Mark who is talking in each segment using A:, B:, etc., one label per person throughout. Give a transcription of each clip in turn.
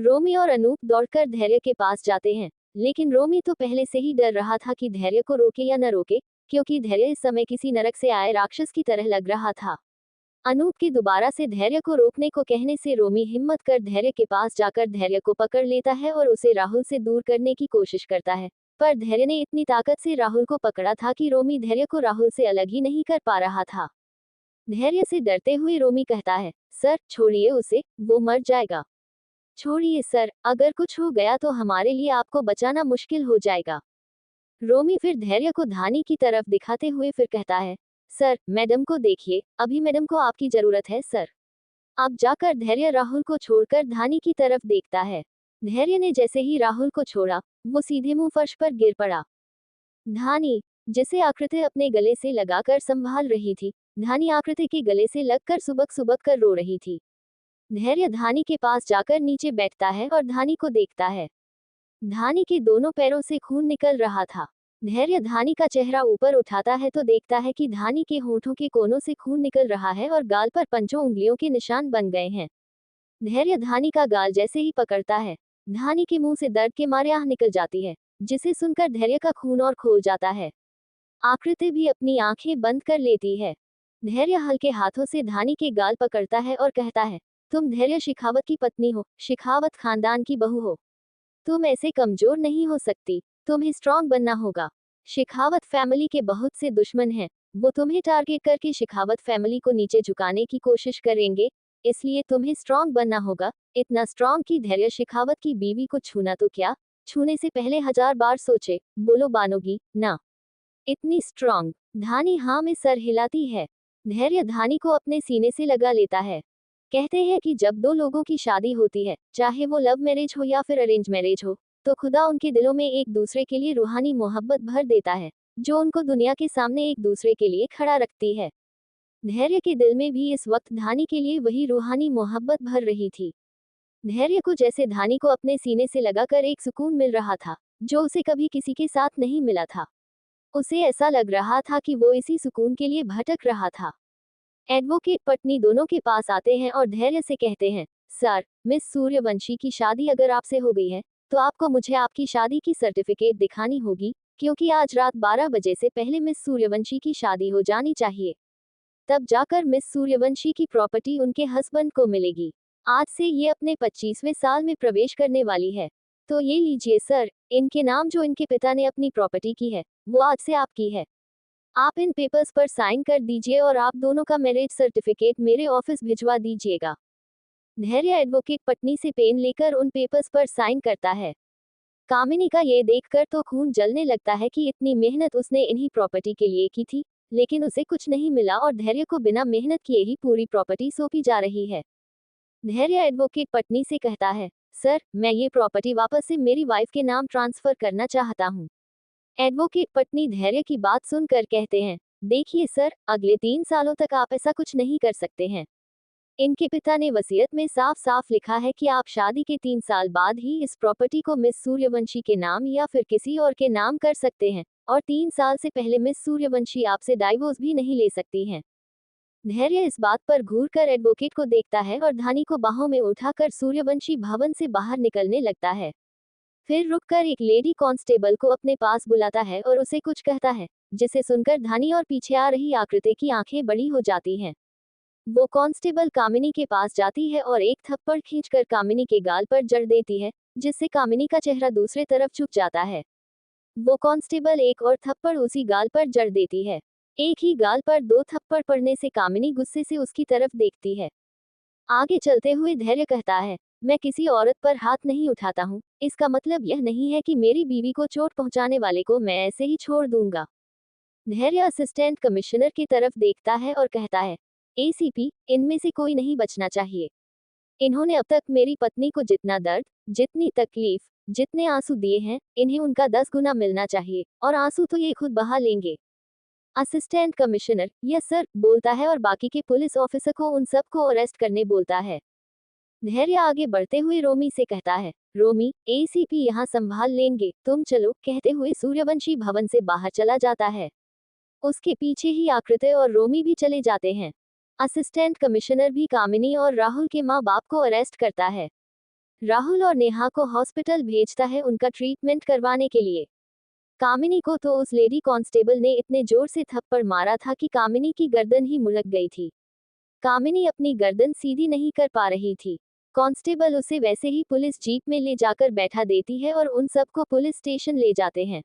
A: रोमी और अनूप दौड़कर धैर्य के पास जाते हैं, लेकिन रोमी तो पहले से ही डर रहा था कि धैर्य को रोके या न रोके, क्योंकि धैर्य इस समय किसी नरक से आए राक्षस की तरह लग रहा था। अनूप के दोबारा से धैर्य को रोकने को कहने से रोमी हिम्मत कर धैर्य के पास जाकर धैर्य को पकड़ लेता है और उसे राहुल से दूर करने की कोशिश करता है। पर धैर्य ने इतनी ताकत से राहुल को पकड़ा था कि रोमी धैर्य को राहुल से अलग ही नहीं कर पा रहा था। धैर्य से डरते हुए रोमी कहता है, सर छोड़िए उसे, वो मर जाएगा। छोड़िए सर, अगर कुछ हो गया तो हमारे लिए आपको बचाना मुश्किल हो जाएगा। रोमी फिर धैर्य को धानी की तरफ दिखाते हुए फिर कहता है, सर मैडम को देखिए, अभी मैडम को आपकी जरूरत है सर। अब जाकर धैर्य राहुल को छोड़कर धानी की तरफ देखता है। धैर्य ने जैसे ही राहुल को छोड़ा, वो सीधे मुंह फर्श पर गिर पड़ा। धानी, जिसे आकृति अपने गले से लगाकर संभाल रही थी, धानी आकृति के गले से लगकर सुबक सुबक कर रो रही थी। धैर्य धानी के पास जाकर नीचे बैठता है और धानी को देखता है। धानी के दोनों पैरों से खून निकल रहा था। धैर्य धानी का चेहरा ऊपर उठाता है तो देखता है कि धानी के होठों के कोनों से खून निकल रहा है और गाल पर पंचों उंगलियों के निशान बन गए हैं। धैर्य धानी का गाल जैसे ही पकड़ता है, धानी के मुंह से दर्द के मारे आह निकल जाती है, जिसे सुनकर धैर्य का खून और खोल जाता है। आकृति भी अपनी आंखें बंद कर लेती है। धैर्य हल्के हाथों से धानी के गाल पकड़ता है और कहता है, तुम धैर्य शेखावत की पत्नी हो, शेखावत खानदान की बहू हो। तुम ऐसे कमजोर नहीं हो सकती, तुम्हें स्ट्रांग बनना होगा। शेखावत फैमिली के बहुत से दुश्मन हैं, वो तुम्हें टारगेट करके शेखावत फैमिली को नीचे झुकाने की कोशिश करेंगे, इसलिए तुम्हें स्ट्रांग बनना होगा। इतना स्ट्रांग कि धैर्य शेखावत की बीवी को छूना तो क्या, छूने से पहले 1000 बार सोचे, बोलो बानोगी ना। इतनी स्ट्रांग। धानी हाँ में सर हिलाती है। धैर्य धानी को अपने सीने से लगा लेता है। कहते हैं कि जब दो लोगों की शादी होती है, चाहे वो लव मैरिज हो या फिर अरेंज मैरिज हो, तो खुदा उनके दिलों में एक दूसरे के लिए रूहानी मोहब्बत भर देता है, जो उनको दुनिया के सामने एक दूसरे के लिए खड़ा रखती है। धैर्य के दिल में भी इस वक्त धानी के लिए वही रूहानी मोहब्बत भर रही थी। धैर्य को जैसे धानी को अपने सीने से लगाकर एक सुकून मिल रहा था, जो उसे कभी किसी के साथ नहीं मिला था। उसे ऐसा लग रहा था कि वो इसी सुकून के लिए भटक रहा था। एडवोकेट पत्नी दोनों के पास आते हैं और धैर्य से कहते हैं, सर, मिस सूर्यवंशी की शादी अगर आपसे हो गई है, तो आपको मुझे आपकी शादी की सर्टिफिकेट दिखानी होगी, क्योंकि आज रात 12 बजे से पहले मिस सूर्यवंशी की शादी हो जानी चाहिए। तब जाकर मिस सूर्यवंशी की प्रॉपर्टी उनके हस्बैंड को मिलेगी। आज से ये अपने 25वें साल में प्रवेश करने वाली है। तो ये लीजिए सर, इनके नाम जो इनके पिता ने अपनी प्रॉपर्टी की है, वो आज से आपकी है। आप इन पेपर्स पर साइन कर दीजिए और आप दोनों का मैरिज सर्टिफिकेट मेरे ऑफिस भिजवा दीजिएगा। धैर्य एडवोकेट पत्नी से पेन लेकर उन पेपर्स पर साइन करता है। कामिनी का ये देखकर तो खून जलने लगता है कि इतनी मेहनत उसने इन्हीं प्रॉपर्टी के लिए की थी, लेकिन उसे कुछ नहीं मिला और धैर्य को बिना मेहनत किए ही पूरी प्रॉपर्टी सौंपी जा रही है। धैर्य एडवोकेट पत्नी से कहता है, सर, मैं ये प्रॉपर्टी वापस से मेरी वाइफ के नाम ट्रांसफर करना चाहता हूँ। एडवोकेट पत्नी धैर्य की बात सुनकर कहते हैं, देखिए सर, अगले 3 सालों तक आप ऐसा कुछ नहीं कर सकते हैं। इनके पिता ने वसीयत में साफ साफ लिखा है कि आप शादी के 3 साल बाद ही इस प्रॉपर्टी को मिस सूर्यवंशी के नाम या फिर किसी और के नाम कर सकते हैं, और 3 साल से पहले मिस सूर्यवंशी आपसे डाइवोर्स भी नहीं ले सकती हैं। धैर्य इस बात पर घूर कर एडवोकेट को देखता है और धानी को बाहों में उठाकर सूर्यवंशी भवन से बाहर निकलने लगता है। फिर रुककर एक लेडी कांस्टेबल को अपने पास बुलाता है और उसे कुछ कहता है, जिसे सुनकर धानी और पीछे आ रही आकृति की आंखें बड़ी हो जाती हैं। वो कांस्टेबल कामिनी के पास जाती है और एक थप्पड़ खींचकर कामिनी के गाल पर जड़ देती है, जिससे कामिनी का चेहरा दूसरे तरफ झुक जाता है। वो कांस्टेबल एक और थप्पड़ उसी गाल पर जड़ देती है। एक ही गाल पर 2 थप्पड़ पड़ने से कामिनी गुस्से से उसकी तरफ देखती है। आगे चलते हुए धैर्य कहता है, मैं किसी औरत पर हाथ नहीं उठाता हूँ, इसका मतलब यह नहीं है कि मेरी बीवी को चोट पहुंचाने वाले को मैं ऐसे ही छोड़ दूंगा। धैर्य असिस्टेंट कमिश्नर की तरफ देखता है और कहता है, एसीपी, इनमें से कोई नहीं बचना चाहिए। इन्होंने अब तक मेरी पत्नी को जितना दर्द, जितनी तकलीफ, जितने आंसू दिए हैं, इन्हें उनका 10 गुना मिलना चाहिए, और आंसू तो ये खुद बहा लेंगे। असिस्टेंट कमिश्नर, यस सर, बोलता है और बाकी के पुलिस ऑफिसर को उन सबको अरेस्ट करने बोलता है। धैर्य आगे बढ़ते हुए रोमी से कहता है, रोमी, एसीपी यहाँ संभाल लेंगे, तुम चलो, कहते हुए सूर्यवंशी भवन से बाहर चला जाता है। उसके पीछे ही आकृति और रोमी भी चले जाते हैं। असिस्टेंट कमिश्नर भी कामिनी और राहुल के माँ बाप को अरेस्ट करता है। राहुल और नेहा को हॉस्पिटल भेजता है उनका ट्रीटमेंट करवाने के लिए। कामिनी को तो उस लेडी कांस्टेबल ने इतने जोर से थप्पड़ मारा था कि कामिनी की गर्दन ही मुड़क गई थी। कामिनी अपनी गर्दन सीधी नहीं कर पा रही थी। कांस्टेबल उसे वैसे ही पुलिस जीप में ले जाकर बैठा देती है और उन सबको पुलिस स्टेशन ले जाते हैं।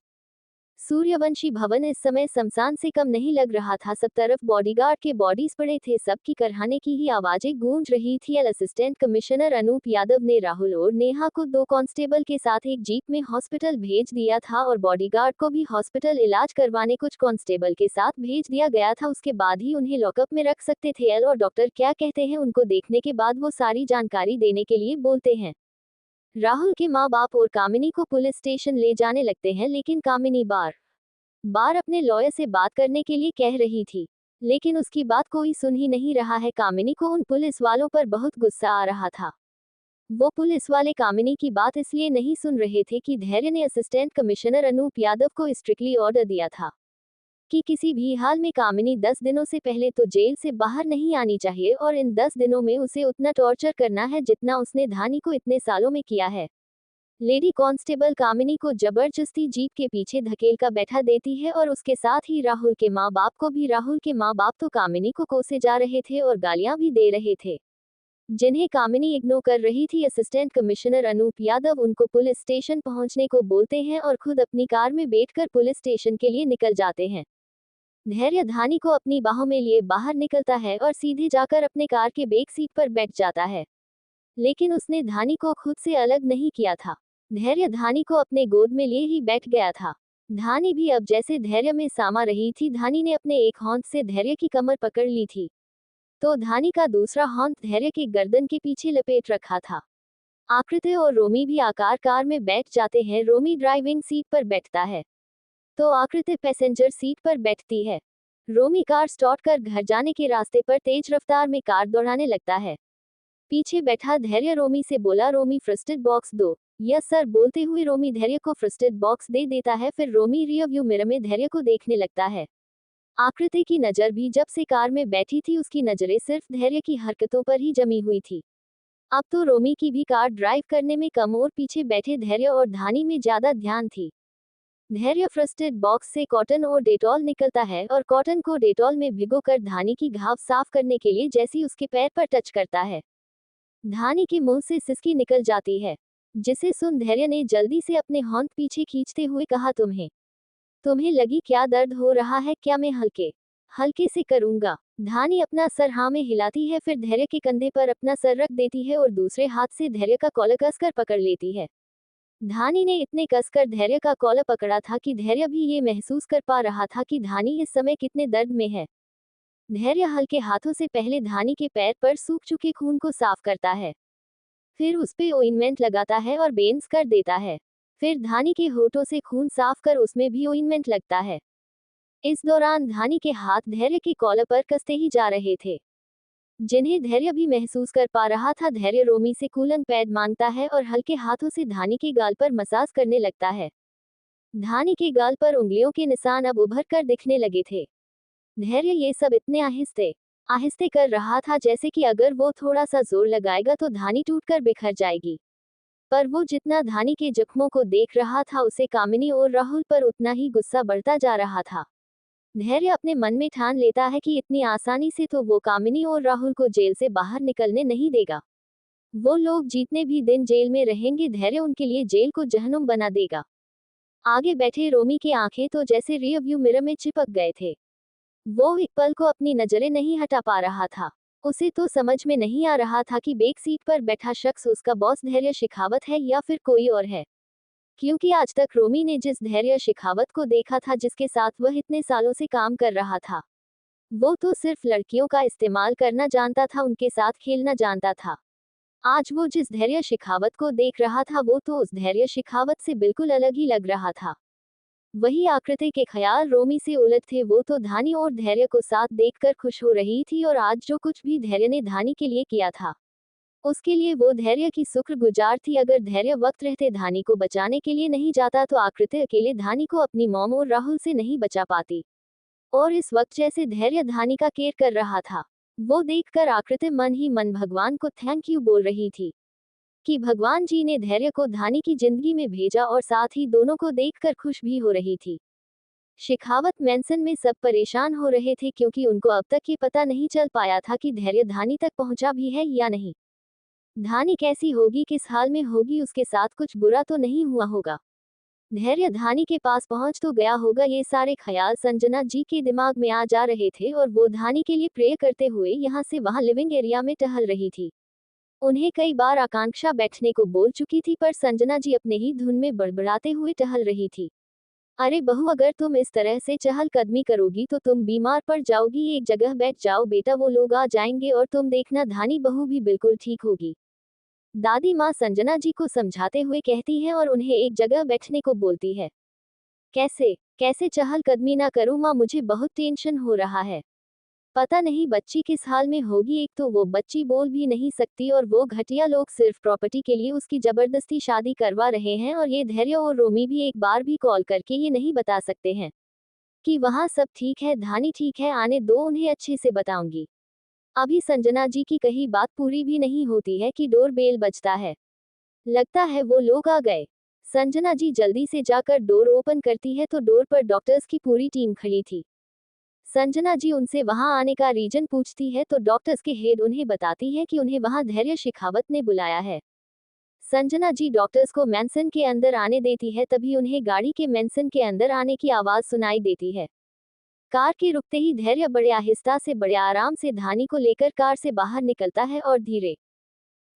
A: सूर्यवंशी भवन इस समय शमशान से कम नहीं लग रहा था। सब तरफ बॉडीगार्ड के बॉडीज पड़े थे। सबकी करहाने की ही आवाजें गूंज रही थी। असिस्टेंट कमिश्नर अनूप यादव ने राहुल और नेहा को 2 कांस्टेबल के साथ एक जीप में हॉस्पिटल भेज दिया था और बॉडीगार्ड को भी हॉस्पिटल इलाज करवाने कुछ कांस्टेबल के साथ भेज दिया गया था। उसके बाद ही उन्हें लॉकअप में रख सकते थे। एल और डॉक्टर क्या कहते हैं उनको देखने के बाद वो सारी जानकारी देने के लिए बोलते हैं। राहुल के माँ बाप और कामिनी को पुलिस स्टेशन ले जाने लगते हैं, लेकिन कामिनी बार बार अपने लॉयर से बात करने के लिए कह रही थी, लेकिन उसकी बात कोई सुन ही नहीं रहा है। कामिनी को उन पुलिस वालों पर बहुत गुस्सा आ रहा था। वो पुलिस वाले कामिनी की बात इसलिए नहीं सुन रहे थे कि धैर्य ने असिस्टेंट कमिश्नर अनूप यादव को स्ट्रिक्टली ऑर्डर दिया था कि किसी भी हाल में कामिनी 10 दिनों से पहले तो जेल से बाहर नहीं आनी चाहिए और इन 10 दिनों में उसे उतना टॉर्चर करना है जितना उसने धानी को इतने सालों में किया है। लेडी कांस्टेबल कामिनी को जबरदस्ती जीप के पीछे धकेल कर बैठा देती है और उसके साथ ही राहुल के माँ बाप को भी। राहुल के माँ बाप तो कामिनी को कोसे जा रहे थे और गालियां भी दे रहे थे, जिन्हें कामिनी इग्नोर कर रही थी। असिस्टेंट कमिश्नर अनूप यादव उनको पुलिस स्टेशन पहुंचने को बोलते हैं और खुद अपनी कार में बैठकर पुलिस स्टेशन के लिए निकल जाते हैं। धैर्य धानी को अपनी बाहों में लिए बाहर निकलता है और सीधे जाकर अपने कार के बैक सीट पर बैठ जाता है, लेकिन उसने धानी को खुद से अलग नहीं किया था। धैर्य धानी को अपने गोद में लिए ही बैठ गया था। धानी भी अब जैसे धैर्य में सामा रही थी। धानी ने अपने एक हाथ से धैर्य की कमर पकड़ ली थी, तो धानी का दूसरा हाथ धैर्य के गर्दन के पीछे लपेट रखा था। आकृति और रोमी भी आकार कार में बैठ जाते हैं। रोमी ड्राइविंग सीट पर बैठता है तो आकृति पैसेंजर सीट पर बैठती है। रोमी कार स्टार्ट कर घर जाने के रास्ते पर तेज रफ्तार में कार दौड़ाने लगता है। पीछे बैठा धैर्य रोमी से बोला, रोमी फ्रस्टेड बॉक्स दो। यस सर बोलते हुए रोमी धैर्य को फ्रस्टेड बॉक्स दे देता है। फिर रोमी रियर व्यू मिरर में धैर्य को देखने लगता है। आकृति की नजर भी जब से कार में बैठी थी उसकी नजरें सिर्फ धैर्य की हरकतों पर ही जमी हुई थी। अब तो रोमी की भी कार ड्राइव करने में कम और पीछे बैठे धैर्य और धानी में ज्यादा ध्यान थी। धैर्य फ्रस्टेड बॉक्स से कॉटन और डेटॉल निकलता है और कॉटन को डेटॉल में भिगोकर धानी की घाव साफ करने के लिए जैसी उसके पैर पर टच करता है, धानी के मुंह से सिसकी निकल जाती है, जिसे सुन धैर्य ने जल्दी से अपने हाथ पीछे खींचते हुए कहा, तुम्हें लगी क्या? दर्द हो रहा है क्या? मैं हल्के से करूंगा। धानी अपना सर हाँ में हिलाती है, फिर धैर्य के कंधे पर अपना सर रख देती है और दूसरे हाथ से धैर्य का कॉलर कसकर पकड़ लेती है। धानी ने इतने कसकर धैर्य का कॉलर पकड़ा था कि धैर्य भी ये महसूस कर पा रहा था कि धानी इस समय कितने दर्द में है। धैर्य हल्के हाथों से पहले धानी के पैर पर सूख चुके खून को साफ करता है, फिर उस पे ऑइंटमेंट लगाता है और बेंस कर देता है। फिर धानी के होठों से खून साफ कर उसमें भी ऑइंटमेंट लगता है। इस दौरान धानी के हाथ धैर्य के कॉलर पर कसते ही जा रहे थे, जिन्हें धैर्य भी महसूस कर पा रहा था। धैर्य रोमी से कूलिंग पैड मांगता है और हल्के हाथों से धानी के गाल पर मसाज करने लगता है। धानी के गाल पर उंगलियों के निशान अब उभर कर दिखने लगे थे। धैर्य ये सब इतने आहिस्ते आहिस्ते कर रहा था जैसे कि अगर वो थोड़ा सा जोर लगाएगा तो धानी टूटकर बिखर जाएगी। पर वो जितना धानी के जख्मों को देख रहा था उसे कामिनी और राहुल पर उतना ही गुस्सा बढ़ता जा रहा था। धैर्य अपने मन में ठान लेता है कि इतनी आसानी से तो वो कामिनी और राहुल को जेल से बाहर निकलने नहीं देगा। वो लोग जितने भी दिन जेल में रहेंगे धैर्य उनके लिए जेल को जहन्नुम बना देगा। आगे बैठे रोमी की आंखें तो जैसे रियर व्यू मिरर में चिपक गए थे। वो एक पल को अपनी नजरें नहीं हटा पा रहा था। उसे तो समझ में नहीं आ रहा था कि बैक सीट पर बैठा शख्स उसका बॉस धैर्य शेखावत है या फिर कोई और है, क्योंकि आज तक रोमी ने जिस धैर्य शेखावत को देखा था जिसके साथ वह इतने सालों से काम कर रहा था, वो तो सिर्फ लड़कियों का इस्तेमाल करना जानता था, उनके साथ खेलना जानता था। आज वो जिस धैर्य शेखावत को देख रहा था वो तो उस धैर्य शेखावत से बिल्कुल अलग ही लग रहा था। वही आकृति के ख्याल रोमी से उलट थे। वो तो धानी और धैर्य को साथ देखकर खुश हो रही थी और आज जो कुछ भी धैर्य ने धानी के लिए किया था उसके लिए वो धैर्य की शुक्रगुजार थी। अगर धैर्य वक्त रहते धानी को बचाने के लिए नहीं जाता तो आकृति अकेले धानी को अपनी मॉम और राहुल से नहीं बचा पाती। और इस वक्त जैसे धैर्य धानी का केयर कर रहा था वो देखकर आकृति मन ही मन भगवान को थैंक यू बोल रही थी। कि भगवान जी ने धैर्य को धानी की जिंदगी में भेजा और साथ ही दोनों को देखकर खुश भी हो रही थी। शेखावत मैंसन में सब परेशान हो रहे थे क्योंकि उनको अब तक ये पता नहीं चल पाया था कि धैर्य धानी तक पहुंचा भी है या नहीं। धानी कैसी होगी, किस हाल में होगी, उसके साथ कुछ बुरा तो नहीं हुआ होगा, धैर्य धानी के पास पहुंच तो गया होगा, ये सारे ख्याल संजना जी के दिमाग में आ जा रहे थे और वो धानी के लिए प्रे करते हुए यहाँ से वहां लिविंग एरिया में टहल रही थी। उन्हें कई बार आकांक्षा बैठने को बोल चुकी थी पर संजना जी अपने ही धुन में बड़बड़ाते हुए टहल रही थी। अरे बहू, अगर तुम इस तरह से चहलकदमी करोगी तो तुम बीमार पड़ जाओगी, एक जगह बैठ जाओ बेटा, वो लोग आ जाएंगे और तुम देखना धानी बहू भी बिल्कुल ठीक होगी। दादी माँ संजना जी को समझाते हुए कहती हैं और उन्हें एक जगह बैठने को बोलती है। कैसे कैसे चहलकदमी ना करूँ माँ, मुझे बहुत टेंशन हो रहा है, पता नहीं बच्ची किस हाल में होगी, एक तो वो बच्ची बोल भी नहीं सकती और वो घटिया लोग सिर्फ प्रॉपर्टी के लिए उसकी जबरदस्ती शादी करवा रहे हैं और ये धैर्य और रोमी भी एक बार भी कॉल करके ये नहीं बता सकते हैं कि वहाँ सब ठीक है, धानी ठीक है, आने दो, उन्हें अच्छे से बताऊंगी। अभी संजना जी की कही बात पूरी भी नहीं होती है कि डोर बेल बजता है। लगता है वो लोग आ गए। संजना जी जल्दी से जाकर डोर ओपन करती है तो डोर पर डॉक्टर्स की पूरी टीम खड़ी थी। संजना जी उनसे वहां आने का रीजन पूछती है तो डॉक्टर्स के हेड उन्हें बताती है कि उन्हें वहां धैर्य शेखावत ने बुलाया है। संजना जी डॉक्टर्स को मैंसन के अंदर आने देती है, तभी उन्हें गाड़ी के मैंसन के अंदर आने की आवाज सुनाई देती है। कार के रुकते ही धैर्य बड़े आहिस्ता से बड़े आराम से धानी को लेकर कार से बाहर निकलता है और धीरे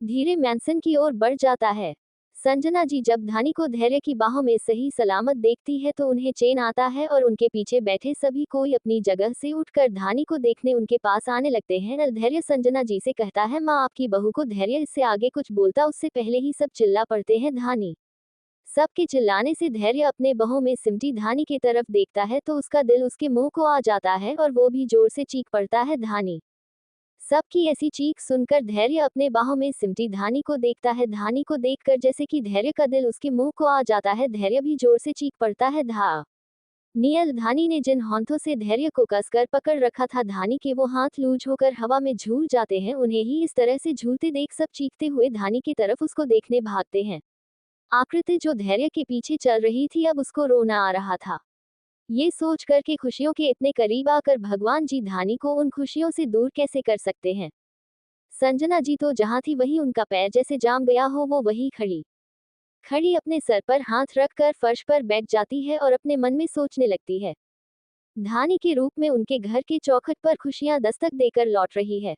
A: धीरे मैंसन की ओर बढ़ जाता है। संजना जी जब धानी को धैर्य की बाहों में सही सलामत देखती है तो उन्हें चैन आता है और उनके पीछे बैठे सभी कोई अपनी जगह से उठकर धानी को देखने उनके पास आने लगते हैं। धैर्य संजना जी से कहता है, माँ आपकी बहू को, धैर्य इससे आगे कुछ बोलता उससे पहले ही सब चिल्ला पड़ते हैं। धानी सबके चिल्लाने से धैर्य अपने बाहों में सिमटी धानी की तरफ देखता है तो उसका दिल उसके मुंह को आ जाता है और वो भी जोर से चीख पड़ता है। धानी सबकी ऐसी चीख सुनकर धैर्य अपने बाहों में सिमटी धानी को देखता है। धानी को देखकर जैसे कि धैर्य का दिल उसके मुंह को आ जाता है, धैर्य भी जोर से चीख पड़ता है। नियल धानी ने जिन हाथों से धैर्य को कसकर पकड़ रखा था, धानी के वो हाथ लूज होकर हवा में झूल जाते हैं। उन्हें ही इस तरह से झूलते देख सब चीखते हुए धानी की तरफ उसको देखने भागते हैं। आकृति जो धैर्य के पीछे चल रही थी अब उसको रोना आ रहा था। ये सोच कर के खुशियों के इतने करीब आकर भगवान जी धानी को उन खुशियों से दूर कैसे कर सकते हैं। संजना जी तो जहां थी वहीं उनका पैर जैसे जाम गया हो, वो वही खड़ी खड़ी अपने सर पर हाथ रखकर फर्श पर बैठ जाती है और अपने मन में सोचने लगती है। धानी के रूप में उनके घर के चौखट पर खुशियां दस्तक देकर लौट रही है।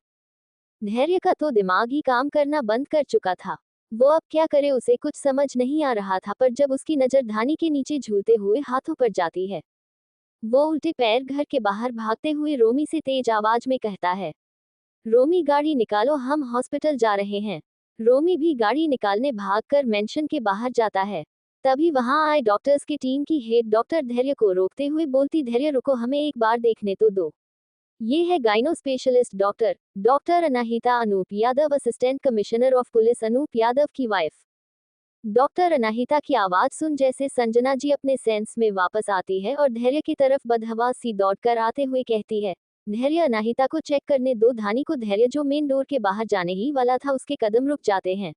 A: धैर्य का तो दिमाग ही काम करना बंद कर चुका था। वो अब क्या करे, उसे कुछ समझ नहीं आ रहा था। पर जब उसकी नजर धानी के नीचे झूलते हुए हाथों पर जाती है, वो उल्टे पैर घर के बाहर भागते हुए रोमी से तेज आवाज में कहता है, रोमी गाड़ी निकालो, हम हॉस्पिटल जा रहे हैं। रोमी भी गाड़ी निकालने भागकर मेंशन के बाहर जाता है। तभी वहां आए डॉक्टर्स की टीम की हेड डॉक्टर धैर्य को रोकते हुए बोलती, धैर्य रुको, हमें एक बार देखने तो दो। ये है gyno specialist doctor doctor Anahita Anoop Yadav, assistant commissioner of police Anoop Yadav की वाइफ। डॉक्टर अनाहिता की आवाज सुन जैसे संजना जी अपने सेंस में वापस आती है और धैर्य की तरफ बदहवास सी दौड़कर आते हुए कहती है, धैर्य अनाहिता को चेक करने दो। धानी को धैर्य जो मेन डोर के बाहर जाने ही वाला था उसके कदम रुक जाते हैं।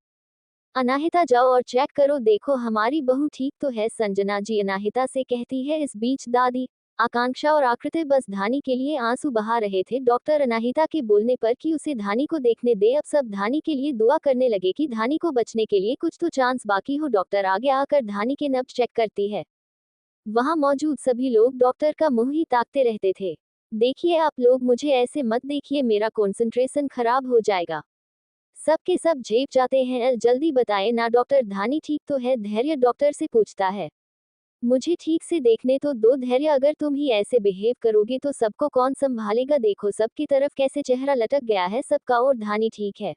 A: अनाहिता जाओ और चेक करो, देखो हमारी बहू ठीक तो है, संजना जी अनाहिता से कहती है। इस बीच दादी आकांक्षा और आकृति बस धानी के लिए आंसू बहा रहे थे डॉक्टर अनाहिता के बोलने पर कि उसे धानी को देखने दे। अब सब धानी के लिए दुआ करने लगे कि धानी को बचने के लिए कुछ तो चांस बाकी हो। डॉक्टर आगे आकर धानी के नब्ज चेक करती है। वहां मौजूद सभी लोग डॉक्टर का मुंह ही ताकते रहते थे। देखिए आप लोग, मुझे ऐसे मत देखिए, मेरा कंसंट्रेशन खराब हो जाएगा। सब के सब झेप जाते हैं। जल्दी बताएं ना डॉक्टर, धानी ठीक तो है? धैर्य डॉक्टर से पूछता है। मुझे ठीक से देखने तो दो धैर्य, अगर तुम ही ऐसे बिहेव करोगे तो सबको कौन संभालेगा? देखो सबकी तरफ कैसे चेहरा लटक गया है सबका। और धानी ठीक है?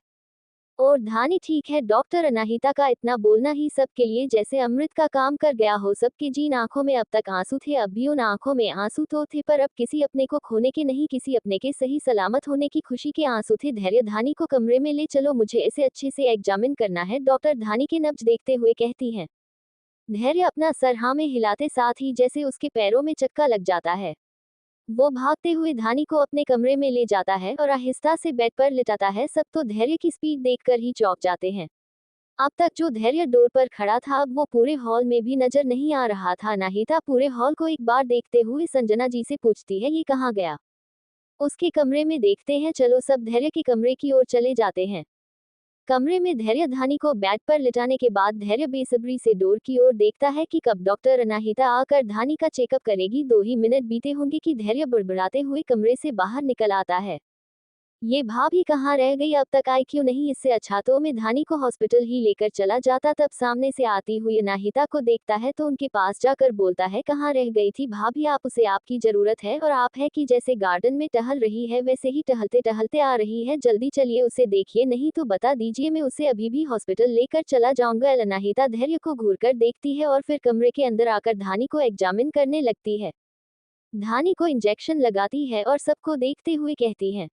A: और धानी ठीक है? डॉक्टर अनाहिता का इतना बोलना ही सबके लिए जैसे अमृत का काम कर गया हो। सबकी जिन आंखों में अब तक आंसू थे, अब भी उन आंखों में आंसू तो थे, पर अब किसी अपने को खोने के नहीं, किसी अपने के सही सलामत होने की खुशी के आंसू थे। धैर्य धानी को कमरे में ले चलो, मुझे इसे अच्छे से एग्जामिन करना है, डॉक्टर धानी के नब्ज देखते हुए कहती हैं। धैर्य अपना सर हाँ में हिलाते साथ ही जैसे उसके पैरों में चक्का लग जाता है। वो भागते हुए धानी को अपने कमरे में ले जाता है और आहिस्ता से बेड पर लिटाता है। सब तो धैर्य की स्पीड देखकर ही चौंक जाते हैं। अब तक जो धैर्य डोर पर खड़ा था अब वो पूरे हॉल में भी नजर नहीं आ रहा था। अनाहिता पूरे हॉल को एक बार देखते हुए संजना जी से पूछती है, ये कहाँ गया? उसके कमरे में देखते हैं। चलो सब धैर्य के कमरे की ओर चले जाते हैं। कमरे में धैर्य धानी को बेड पर लिटाने के बाद धैर्य बेसब्री से डोर की ओर देखता है कि कब डॉक्टर अनाहिता आकर धानी का चेकअप करेगी। 2 ही मिनट बीते होंगे कि धैर्य बुड़बुड़ाते हुए कमरे से बाहर निकल आता है। ये भाभी कहाँ रह गई, अब तक आई क्यों नहीं? इससे अच्छा तो मैं धानी को हॉस्पिटल ही लेकर चला जाता। तब सामने से आती हुई अनाहिता को देखता है तो उनके पास जाकर बोलता है, कहाँ रह गई थी भाभी आप? उसे आपकी जरूरत है और आप है कि जैसे गार्डन में टहल रही है वैसे ही टहलते टहलते आ रही है। जल्दी चलिए उसे देखिए, नहीं तो बता दीजिए मैं उसे अभी भी हॉस्पिटल लेकर चला जाऊंगा। अनाहिता धैर्य को घूर कर देखती है और फिर कमरे के अंदर आकर धानी को एग्जामिन करने लगती है। धानी को इंजेक्शन लगाती है और सबको देखते हुए कहती है,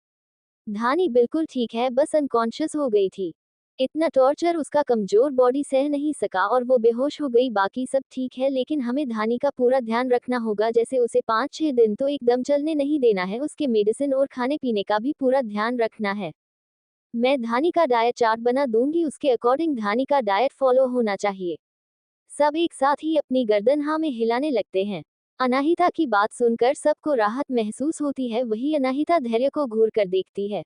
A: धानी बिल्कुल ठीक है, बस अनकॉन्शियस हो गई थी। इतना टॉर्चर उसका कमजोर बॉडी सह नहीं सका और वो बेहोश हो गई। बाकी सब ठीक है, लेकिन हमें धानी का पूरा ध्यान रखना होगा। जैसे उसे 5-6 दिन तो एकदम चलने नहीं देना है। उसके मेडिसिन और खाने पीने का भी पूरा ध्यान रखना है। मैं धानी का डाइट चार्ट बना दूंगी, उसके अकॉर्डिंग धानी का डाइट फॉलो होना चाहिए। सब एक साथ ही अपनी गर्दन हाँ में हिलाने लगते हैं। अनाहिता की बात सुनकर सबको राहत महसूस होती है। वही अनाहिता धैर्य को घूर कर देखती है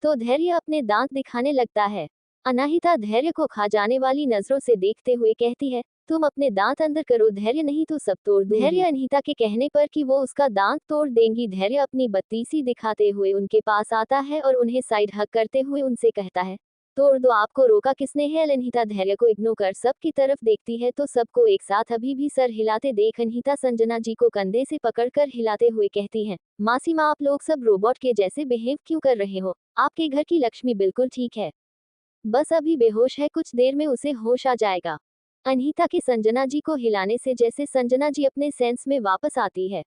A: तो धैर्य अपने दांत दिखाने लगता है। अनाहिता धैर्य को खा जाने वाली नजरों से देखते हुए कहती है, तुम अपने दांत अंदर करो धैर्य, नहीं तो सब तोड़ दूंगी। धैर्य अनहिता के कहने पर कि वो उसका दांत तोड़ देंगी, धैर्य अपनी बत्तीसी दिखाते हुए उनके पास आता है और उन्हें साइड हक करते हुए उनसे कहता है, तोड़ दो, आपको रोका किसने है? अनहिता धैर्य को इग्नोर कर सबकी तरफ देखती है तो सबको एक साथ अभी भी सर हिलाते देख अनहिता संजना जी को कंधे से पकड़कर हिलाते हुए कहती है, मासी माँ आप लोग सब रोबोट के जैसे बिहेव क्यों कर रहे हो? आपके घर की लक्ष्मी बिल्कुल ठीक है, बस अभी बेहोश है, कुछ देर में उसे होश आ जाएगा। अनहिता के संजना जी को हिलाने से जैसे संजना जी अपने सेंस में वापस आती है।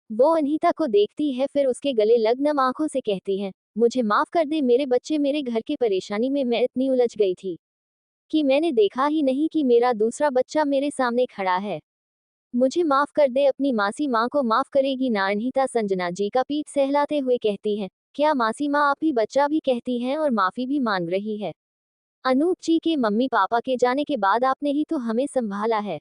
A: वो अनहिता को देखती है फिर उसके गले लग नम आंखों से कहती है, मुझे माफ कर दे मेरे बच्चे, मेरे घर की परेशानी में मैं इतनी उलझ गई थी कि मैंने देखा ही नहीं कि मेरा दूसरा बच्चा मेरे सामने खड़ा है। मुझे माफ कर दे, अपनी मासी माँ को माफ करेगी ना? अनहिता संजना जी का पीठ सहलाते हुए कहती है, क्या मासी माँ आप ही बच्चा भी कहती हैं और माफी भी मांग रही है? अनूप जी के मम्मी पापा के जाने के बाद आपने ही तो हमें संभाला है।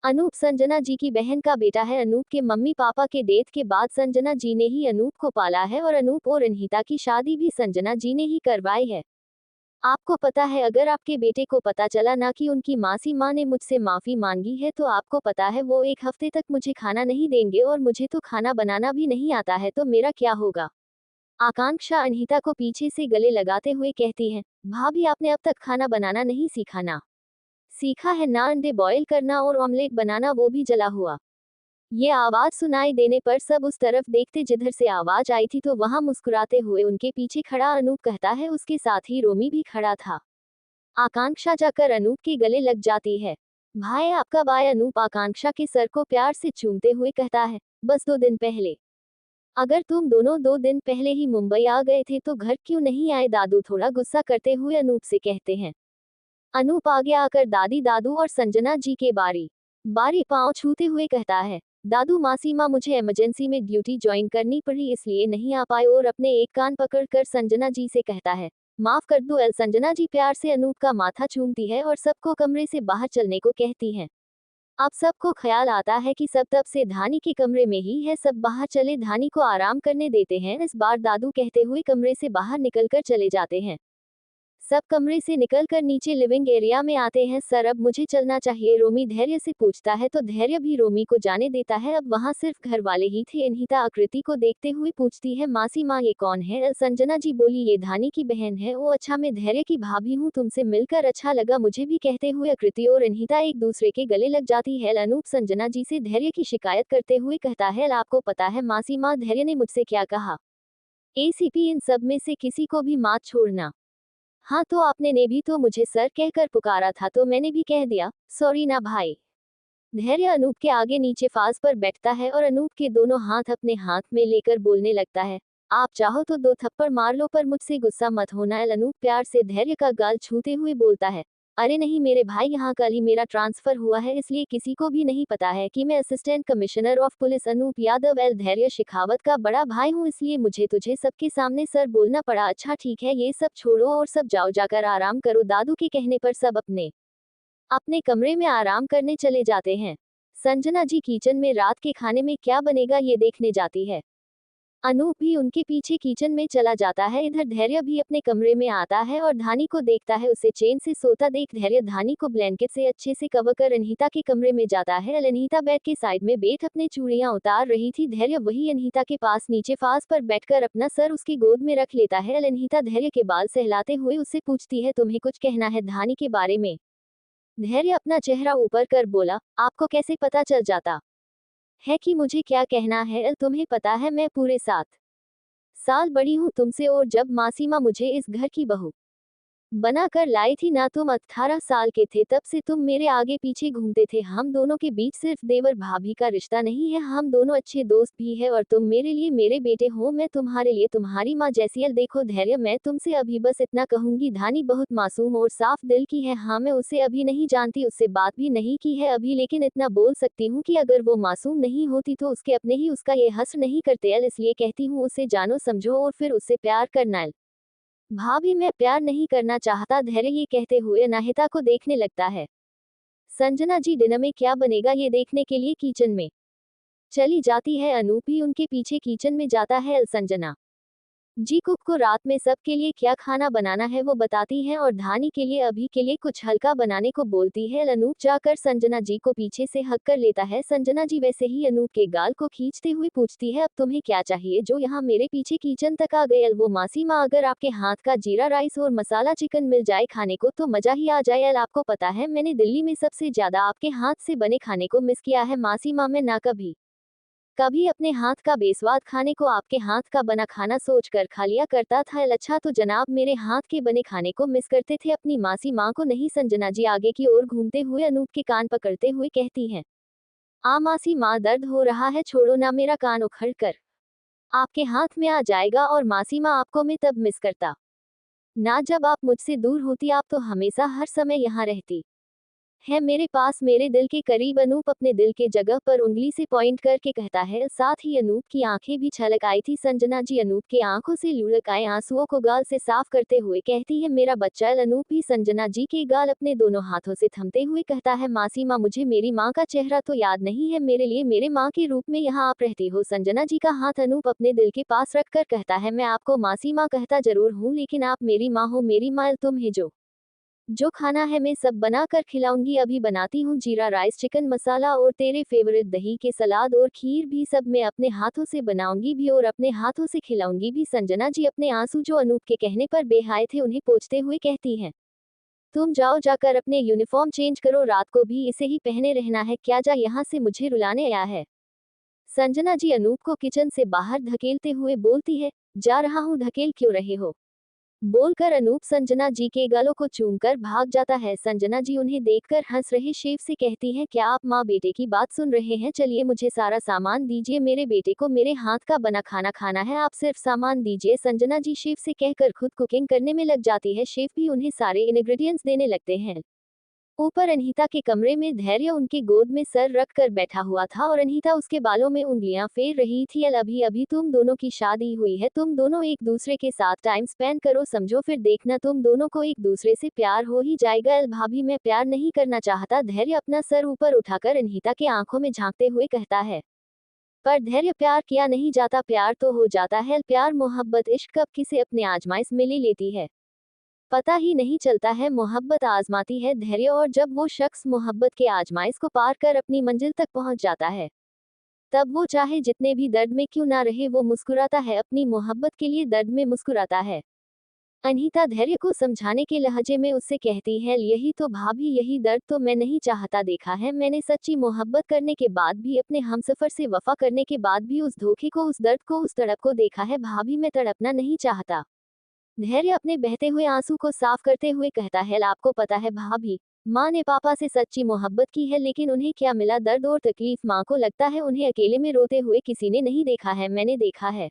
A: अनूप संजना जी की बहन का बेटा है। अनूप के मम्मी पापा के डेथ के बाद संजना जी ने ही अनूप को पाला है और अनूप और अनहिता की शादी भी संजना जी ने ही करवाई है। आपको पता है अगर आपके बेटे को पता चला ना कि उनकी मासी माँ ने मुझसे माफी मांगी है तो आपको पता है वो 1 हफ्ते तक मुझे खाना नहीं देंगे और मुझे तो खाना बनाना भी नहीं आता है, तो मेरा क्या होगा? आकांक्षा अनहिता को पीछे से गले लगाते हुए कहती है, भाभी आपने अब तक खाना बनाना नहीं सीखा ना? सीखा है ना, अंडे बॉयल करना और ऑमलेट बनाना, वो भी जला हुआ। ये आवाज सुनाई देने पर सब उस तरफ देखते जिधर से आवाज आई थी तो वहां मुस्कुराते हुए उनके पीछे खड़ा अनूप कहता है, उसके साथ ही रोमी भी खड़ा था। आकांक्षा जाकर अनूप के गले लग जाती है। भाई आपका भाई? अनूप आकांक्षा के सर को प्यार से चूमते हुए कहता है, बस 2 दिन पहले। अगर तुम दोनों 2 दिन पहले ही मुंबई आ गए थे तो घर क्यों नहीं आए? दादू थोड़ा गुस्सा करते हुए अनूप से कहते हैं। अनूप आगे आकर दादी दादू और संजना जी के बारी बारी पांव छूते हुए कहता है, दादू मासी माँ मुझे इमरजेंसी में ड्यूटी ज्वाइन करनी पड़ी इसलिए नहीं आ पाए, और अपने एक कान पकड़कर संजना जी से कहता है, माफ कर दो। संजना जी प्यार से अनूप का माथा चूमती है और सबको कमरे से बाहर चलने को कहती हैं। अब सबको ख्याल आता है कि सब तब से धानी के कमरे में ही है, सब बाहर चले धानी को आराम करने देते हैं। इस बार दादू कहते हुए कमरे से बाहर निकलकर चले जाते हैं। सब कमरे से निकलकर नीचे लिविंग एरिया में आते हैं। सर अब मुझे चलना चाहिए, रोमी धैर्य से पूछता है तो धैर्य भी रोमी को जाने देता है। अब वहाँ सिर्फ घर वाले ही थे। अनहिता आकृति को देखते हुए पूछती है, मासी माँ ये कौन है? संजना जी बोली, ये धानी की बहन है। ओ अच्छा, मैं धैर्य की भाभी हूँ, तुमसे मिलकर अच्छा लगा मुझे भी, कहते हुए आकृति और अनहिता एक दूसरे के गले लग जाती है। अनूप संजना जी से धैर्य की शिकायत करते हुए कहता है, आपको पता है मासी माँ धैर्य ने मुझसे क्या कहा? एसीपी इन सब में से किसी को भी मत छोड़ना। हाँ तो आपने ने भी तो मुझे सर कहकर पुकारा था तो मैंने भी कह दिया, सॉरी ना भाई। धैर्य अनूप के आगे नीचे फाज पर बैठता है और अनूप के दोनों हाथ अपने हाथ में लेकर बोलने लगता है, आप चाहो तो 2 थप्पड़ मार लो पर मुझसे गुस्सा मत होना। अनूप प्यार से धैर्य का गाल छूते हुए बोलता है, अरे नहीं मेरे भाई, यहाँ कल ही मेरा ट्रांसफर हुआ है, इसलिए किसी को भी नहीं पता है कि मैं assistant commissioner of police Anoop Yadav L Dhairya Shekhawat का बड़ा भाई हूँ, इसलिए मुझे तुझे सबके सामने सर बोलना पड़ा। अच्छा ठीक है, ये सब छोड़ो और सब जाओ जाकर आराम करो। दादू के कहने पर सब अपने अपने कमरे में आराम करने चले जाते हैं। संजना जी किचन में रात के खाने में क्या बनेगा ये देखने जाती है। अनूप भी उनके पीछे किचन में चला जाता है। इधर धैर्य भी अपने कमरे में आता है और धानी को देखता है। उसे चैन से सोता देख धैर्य धानी को ब्लैंकेट से अच्छे से कवर कर अनहिता के कमरे में जाता है। अनहिता बेड के साइड में बैठ अपने चूड़ियां उतार रही थी। धैर्य वही अनहिता के पास नीचे फास पर बैठकर अपना सर उसकी गोद में रख लेता है। अनहिता धैर्य के बाल सहलाते हुए उससे पूछती है, तुम्हें कुछ कहना है धानी के बारे में? धैर्य अपना चेहरा ऊपर कर बोला, आपको कैसे पता चल जाता है कि मुझे क्या कहना है? तुम्हें पता है मैं पूरे 7 साल बड़ी हूँ तुमसे, और जब मासीमा मुझे इस घर की बहू बना कर लाई थी ना, तुम 18 साल के थे, तब से तुम मेरे आगे पीछे घूमते थे। हम दोनों के बीच सिर्फ देवर भाभी का रिश्ता नहीं है, हम दोनों अच्छे दोस्त भी है, और तुम मेरे लिए मेरे बेटे हो, मैं तुम्हारे लिए तुम्हारी माँ जैसी। देखो धैर्य, मैं तुमसे अभी बस इतना कहूंगी, धानी बहुत मासूम और साफ दिल की है। हाँ मैं उसे अभी नहीं जानती, उससे बात भी नहीं की है अभी, लेकिन इतना बोल सकती हूँ कि अगर वो मासूम नहीं होती तो उसके अपने ही उसका ये हस्र नहीं करते। इसलिए कहती हूँ उसे जानो समझो और फिर उससे प्यार करना। भाभी मैं प्यार नहीं करना चाहता, धैर्य ये कहते हुए अनाहिता को देखने लगता है। संजना जी डिनर में क्या बनेगा ये देखने के लिए किचन में चली जाती है। अनूप भी उनके पीछे किचन में जाता है। संजना जी कुक को रात में सबके लिए क्या खाना बनाना है वो बताती हैं और धानी के लिए अभी के लिए कुछ हल्का बनाने को बोलती है। अनूप जाकर संजना जी को पीछे से हक कर लेता है। संजना जी वैसे ही अनूप के गाल को खींचते हुए पूछती है, अब तुम्हें क्या चाहिए जो यहाँ मेरे पीछे किचन तक आ गए? वो मासी माँ, अगर आपके हाथ का जीरा राइस और मसाला चिकन मिल जाए खाने को तो मजा ही आ जाए। आपको पता है मैंने दिल्ली में सबसे ज्यादा आपके हाथ से बने खाने को मिस किया है मासी माँ, मैं ना कभी कभी अपने हाथ का बेस्वाद खाने को आपके हाथ का बना खाना सोच कर खा लिया करता था। अच्छा तो जनाब मेरे हाथ के बने खाने को मिस करते थे अपनी मासी माँ को नहीं? संजना जी आगे की ओर घूमते हुए अनूप के कान पकड़ते हुए कहती हैं, आ मासी माँ दर्द हो रहा है, छोड़ो ना, मेरा कान उखड़ कर आपके हाथ में आ जाएगा, और मासी माँ आपको मैं तब मिस करता ना जब आप मुझसे दूर होती, आप तो हमेशा हर समय यहाँ रहती है मेरे पास, मेरे दिल के करीब। अनूप अपने दिल के जगह पर उंगली से पॉइंट करके कहता है। साथ ही अनूप की आंखें भी छलक आई थी। संजना जी अनूप के आंखों से लुढ़क आए आंसुओं को गाल से साफ करते हुए कहती है, मेरा बच्चा। अनूप ही संजना जी के गाल अपने दोनों हाथों से थमते हुए कहता है, मासी माँ मुझे मेरी माँ का चेहरा तो याद नहीं है, मेरे लिए मेरे माँ के रूप में यहाँ आप रहती हो। संजना जी का हाथ अनूप अपने दिल के पास रखकर कहता है, मैं आपको मासी माँ कहता जरूर हूँ, लेकिन आप मेरी माँ हो, मेरी माँ। तुम्हें जो खाना है मैं सब बना कर खिलाऊंगी, अभी बनाती हूँ जीरा राइस, चिकन मसाला और तेरे फेवरेट दही के सलाद और खीर भी, सब मैं अपने हाथों से बनाऊंगी भी और अपने हाथों से खिलाऊंगी भी। संजना जी अपने आंसू जो अनूप के कहने पर बेहाए थे उन्हें पोंछते हुए कहती हैं, तुम जाओ जाकर अपने यूनिफॉर्म चेंज करो, रात को भी इसे ही पहने रहना है क्या? जा यहाँ से, मुझे रुलाने आया है? संजना जी अनूप को किचन से बाहर धकेलते हुए बोलती है, जा रहा हूँ, धकेल क्यों रहे हो? बोलकर अनूप संजना जी के गलों को चूमकर भाग जाता है। संजना जी उन्हें देखकर हंस रहे शेफ से कहती हैं, क्या आप माँ बेटे की बात सुन रहे हैं? चलिए मुझे सारा सामान दीजिए, मेरे बेटे को मेरे हाथ का बना खाना खाना है, आप सिर्फ सामान दीजिए। संजना जी शेफ से कहकर खुद कुकिंग करने में लग जाती है। शेफ भी उन्हें सारे इंग्रेडिएंट्स देने लगते हैं। ऊपर अनहिता के कमरे में धैर्य उनके गोद में सर रख कर बैठा हुआ था और अनहिता उसके बालों में उंगलियां फेर रही थी। अभी अभी तुम दोनों की शादी हुई है, तुम दोनों एक दूसरे के साथ टाइम स्पेंड करो समझो, फिर देखना तुम दोनों को एक दूसरे से प्यार हो ही जाएगा। भाभी मैं प्यार नहीं करना चाहता, धैर्य अपना सर ऊपर उठाकर अनहिता के आंखों में झांकते हुए कहता है। पर धैर्य, प्यार किया नहीं जाता, प्यार तो हो जाता है। प्यार मोहब्बत इश्क कब किसे अपने आजमाइश में ले लेती है पता ही नहीं चलता है। मोहब्बत आजमाती है धैर्य, और जब वो शख्स मोहब्बत के आजमाइश को पार कर अपनी मंजिल तक पहुंच जाता है तब वो चाहे जितने भी दर्द में क्यों ना रहे वो मुस्कुराता है, अपनी मोहब्बत के लिए दर्द में मुस्कुराता है। अनीता धैर्य को समझाने के लहजे में उससे कहती है, यही तो भाभी, यही दर्द तो मैं नहीं चाहता। देखा है मैंने, सच्ची मोहब्बत करने के बाद भी, अपने हमसफर से वफा करने के बाद भी उस धोखे को, उस दर्द को, उस तड़प को देखा है। भाभी मैं तड़पना नहीं चाहता। धैर्य अपने बहते हुए आंसू को साफ करते हुए कहता है, आपको पता है भाभी, माँ ने पापा से सच्ची मोहब्बत की है, लेकिन उन्हें क्या मिला? दर्द और तकलीफ। माँ को लगता है उन्हें अकेले में रोते हुए किसी ने नहीं देखा है, मैंने देखा है।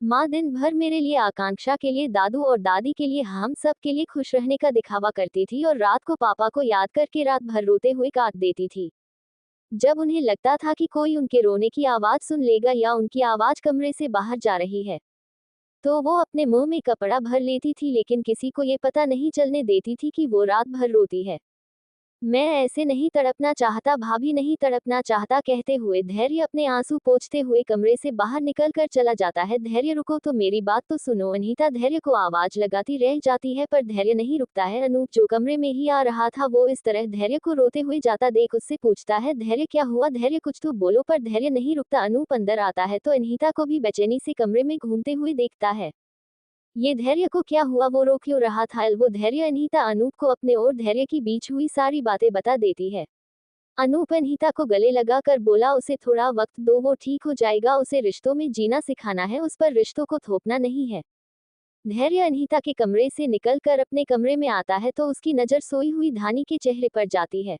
A: माँ दिन भर मेरे लिए, आकांक्षा के लिए, दादू और दादी के लिए, हम सब के लिए खुश रहने का दिखावा करती थी और रात को पापा को याद करके रात भर रोते हुए काट देती थी। जब उन्हें लगता था कि कोई उनके रोने की आवाज सुन लेगा या उनकी आवाज कमरे से बाहर जा रही है, तो वो अपने मुंह में कपड़ा भर लेती थी, लेकिन किसी को ये पता नहीं चलने देती थी कि वो रात भर रोती है। मैं ऐसे नहीं तड़पना चाहता भाभी, नहीं तड़पना चाहता, कहते हुए धैर्य अपने आंसू पोंछते हुए कमरे से बाहर निकल कर चला जाता है। धैर्य रुको तो, मेरी बात तो सुनो। अनीता धैर्य को आवाज लगाती रह जाती है पर धैर्य नहीं रुकता है। अनूप जो कमरे में ही आ रहा था वो इस तरह धैर्य को रोते हुए जाता देख उससे पूछता है, धैर्य क्या हुआ, धैर्य कुछ तो बोलो। पर धैर्य नहीं रुकता। अनूप अंदर आता है तो अनीता को भी बेचैनी से कमरे में घूमते हुए देखता है। ये धैर्य को क्या हुआ, वो रो क्यों रहा था। वो धैर्य अनीता अनूप को अपने और धैर्य की बीच हुई सारी बातें बता देती है। अनूप अनीता को गले लगा कर बोला, उसे थोड़ा वक्त दो, वो ठीक हो जाएगा। उसे रिश्तों में जीना सिखाना है, उस पर रिश्तों को थोपना नहीं है। धैर्य अनीता के कमरे से निकलकर अपने कमरे में आता है तो उसकी नजर सोई हुई धानी के चेहरे पर जाती है,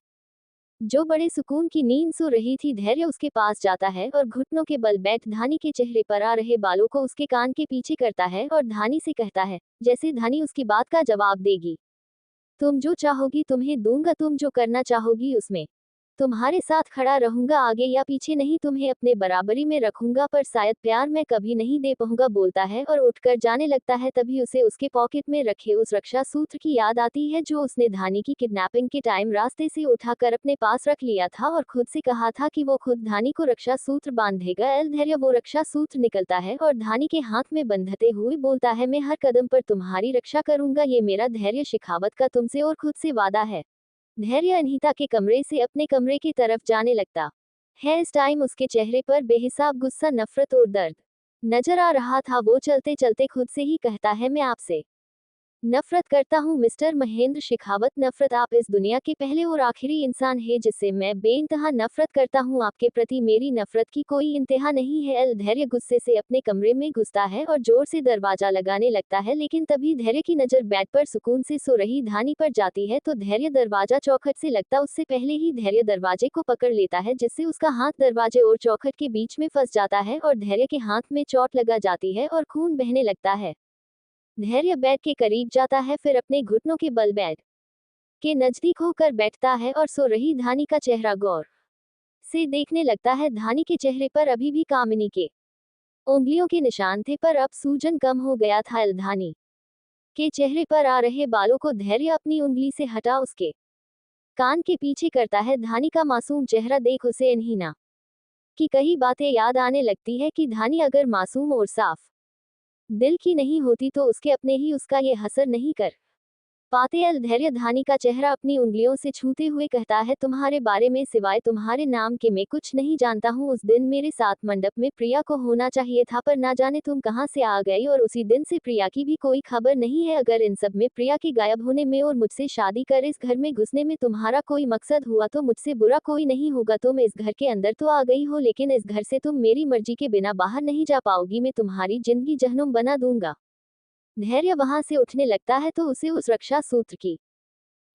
A: जो बड़े सुकून की नींद सो रही थी। धैर्य उसके पास जाता है और घुटनों के बल बैठ धानी के चेहरे पर आ रहे बालों को उसके कान के पीछे करता है और धानी से कहता है, जैसे धानी उसकी बात का जवाब देगी, तुम जो चाहोगी तुम्हें दूंगा, तुम जो करना चाहोगी उसमें तुम्हारे साथ खड़ा रहूंगा, आगे या पीछे नहीं, तुम्हें अपने बराबरी में रखूंगा, पर शायद प्यार मैं कभी नहीं दे पाऊंगा, बोलता है और उठकर जाने लगता है। तभी उसे उसके पॉकेट में रखे उस रक्षा सूत्र की याद आती है जो उसने धानी की किडनैपिंग के टाइम रास्ते से उठाकर अपने पास रख लिया था और खुद से कहा था कि वो खुद धानी को रक्षा सूत्र बांधेगा। धैर्य वो रक्षा सूत्र निकलता है और धानी के हाथ में बंधते हुए बोलता है, मैं हर कदम पर तुम्हारी रक्षा करूंगा, ये मेरा धैर्य शेखावत का तुमसे और खुद से वादा है। धैर्य अनीता के कमरे से अपने कमरे की तरफ जाने लगता है। इस टाइम उसके चेहरे पर बेहिसाब गुस्सा, नफरत और दर्द नजर आ रहा था। वो चलते चलते खुद से ही कहता है, मैं आपसे नफरत करता हूँ मिस्टर महेंद्र शेखावत। नफरत, आप इस दुनिया के पहले और आखिरी इंसान है जिससे मैं बेइंतहा नफरत करता हूँ। आपके प्रति मेरी नफरत की कोई इंतहा नहीं है। धैर्य गुस्से से अपने कमरे में घुसता है और जोर से दरवाजा लगाने लगता है, लेकिन तभी धैर्य की नजर बेड पर सुकून से सो रही धानी पर जाती है तो धैर्य दरवाजा चौखट से लगता उससे पहले ही धैर्य दरवाजे को पकड़ लेता है, जिससे उसका हाथ दरवाजे और चौखट के बीच में फंस जाता है और धैर्य के हाथ में चोट लगा जाती है और खून बहने लगता है। धैर्य बेड के करीब जाता है, फिर अपने घुटनों के बल बेड के नजदीक होकर बैठता है और सो रही धानी का चेहरा गौर से देखने लगता है। धानी के चेहरे पर अभी भी कामिनी के उंगलियों के निशान थे, पर अब सूजन कम हो गया था। धानी के चेहरे पर आ रहे बालों को धैर्य अपनी उंगली से हटा उसके कान के पीछे करता है। धानी का मासूम चेहरा देख उसे अनहीना की कई बातें याद आने लगती है कि धानी अगर मासूम और साफ दिल की नहीं होती तो उसके अपने ही उसका ये हसर नहीं कर पाते। धैर्य धानी का चेहरा अपनी उंगलियों से छूते हुए कहता है, तुम्हारे बारे में सिवाय तुम्हारे नाम के मैं कुछ नहीं जानता हूँ। उस दिन मेरे साथ मंडप में प्रिया को होना चाहिए था, पर ना जाने तुम कहाँ से आ गई और उसी दिन से प्रिया की भी कोई खबर नहीं है। अगर इन सब में प्रिया के गायब होने में और मुझसे शादी कर इस घर में घुसने में तुम्हारा कोई मकसद हुआ तो मुझसे बुरा कोई नहीं होगा। तुम इस घर के अंदर तो आ गई हो, लेकिन इस घर से तुम मेरी मर्जी के बिना बाहर नहीं जा पाओगी। मैं तुम्हारी जिंदगी जहन्नुम बना दूंगा। धैर्य वहां से उठने लगता है तो उसे उस रक्षा सूत्र की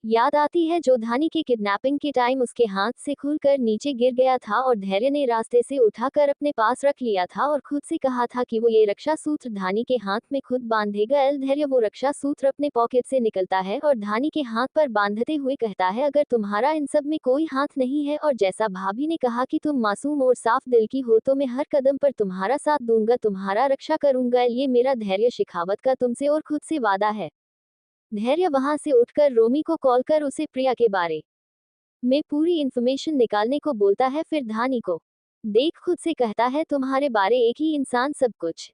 A: याद आती है जो धानी के किडनैपिंग के टाइम उसके हाथ से खुलकर नीचे गिर गया था और धैर्य ने रास्ते से उठाकर अपने पास रख लिया था और खुद से कहा था कि वो ये रक्षा सूत्र धानी के हाथ में खुद बांधेगा। धैर्य वो रक्षा सूत्र अपने पॉकेट से निकलता है और धानी के हाथ पर बांधते हुए कहता है, अगर तुम्हारा इन सब में कोई हाथ नहीं है और जैसा भाभी ने कहा कि तुम मासूम और साफ दिल की हो, तो मैं हर कदम पर तुम्हारा साथ दूंगा, तुम्हारा रक्षा करूंगा। ये मेरा धैर्य शेखावत का तुमसे और खुद से वादा है। धैर्य वहां से उठकर रोमी को कॉल कर उसे प्रिया के बारे में पूरी इन्फॉर्मेशन निकालने को बोलता है। फिर धानी को देख खुद से कहता है, तुम्हारे बारे एक ही इंसान सब कुछ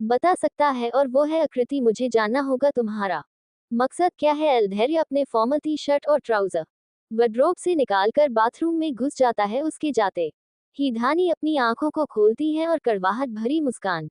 A: बता सकता है और वो है आकृति। मुझे जानना होगा तुम्हारा मकसद क्या है। धैर्य अपने फॉर्मल टी शर्ट और ट्राउजर वार्डरोब से निकालकर बाथरूम में घुस जाता है। उसके जाते ही धानी अपनी आंखों को खोलती है और कड़वाहट भरी मुस्कान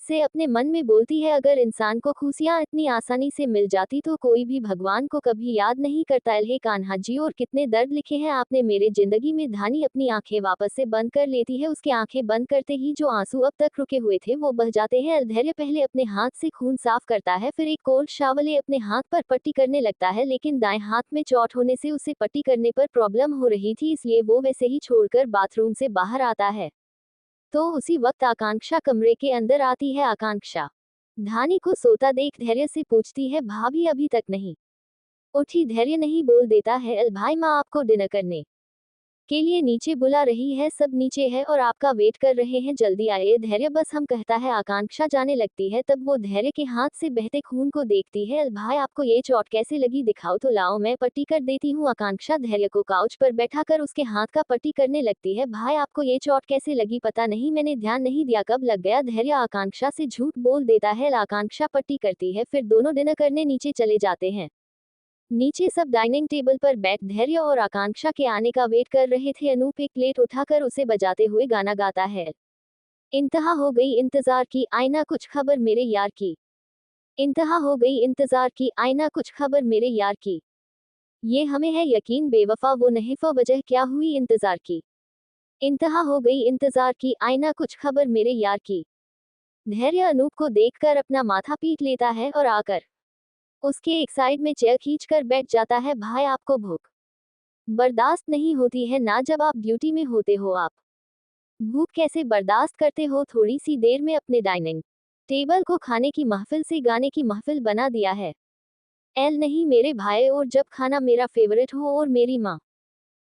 A: से अपने मन में बोलती है, अगर इंसान को खुशियां इतनी आसानी से मिल जाती तो कोई भी भगवान को कभी याद नहीं करता। हे कान्हा जी, और कितने दर्द लिखे हैं आपने मेरे जिंदगी में। धानी अपनी आंखें वापस से बंद कर लेती है। उसकी आंखें बंद करते ही जो आंसू अब तक रुके हुए थे वो बह जाते हैं। धैर्य पहले अपने हाथ से खून साफ करता है, फिर एक कोल्ड शावले अपने हाथ पर पट्टी करने लगता है, लेकिन दाएं हाथ में चोट होने से उसे पट्टी करने पर प्रॉब्लम हो रही थी, इसलिए वो वैसे ही छोड़कर बाथरूम से बाहर आता है। तो उसी वक्त आकांक्षा कमरे के अंदर आती है। आकांक्षा धानी को सोता देख धैर्य से पूछती है, भाभी अभी तक नहीं उठी? धैर्य नहीं बोल देता है, अल भाई माँ आपको डिनर करने के लिए नीचे बुला रही है, सब नीचे है और आपका वेट कर रहे हैं, जल्दी आइए। धैर्य बस हम कहता है। आकांक्षा जाने लगती है, तब वो धैर्य के हाथ से बहते खून को देखती है। भाई आपको ये चोट कैसे लगी, दिखाओ तो, लाओ मैं पट्टी कर देती हूँ। आकांक्षा धैर्य को काउच पर बैठा कर उसके हाथ का पट्टी करने लगती है। भाई आपको ये चोट कैसे लगी? पता नहीं, मैंने ध्यान नहीं दिया, कब लग गया? धैर्य आकांक्षा से झूठ बोल देता है। आकांक्षा पट्टी करती है, फिर दोनों डिनर करने नीचे चले जाते हैं। नीचे सब डाइनिंग टेबल पर बैठ धैर्य और आकांक्षा के आने का वेट कर रहे थे। अनूप एक प्लेट उठाकर उसे बजाते हुए गाना गाता है। इंतहा हो गई इंतजार की, आईना कुछ खबर मेरे यार की। इंतहा हो गई इंतजार की, आईना कुछ खबर मेरे यार की। ये हमें है यकीन बेवफा वो नहीं वजह क्या हुई इंतजार की। इंतहा हो गई इंतजार की, आईना कुछ खबर मेरे यार की। धैर्य अनूप को देखकर अपना माथा पीट लेता है और आकर उसके एक साइड में चेयर खींचकर बैठ जाता है। भाई आपको भूख बर्दाश्त नहीं होती है ना, जब आप ड्यूटी में होते हो? आप भूख कैसे बर्दाश्त करते हो? थोड़ी सी देर में अपने डाइनिंग टेबल को खाने की महफिल से गाने की महफिल बना दिया है। एल नहीं मेरे भाई, और जब खाना मेरा फेवरेट हो और मेरी माँ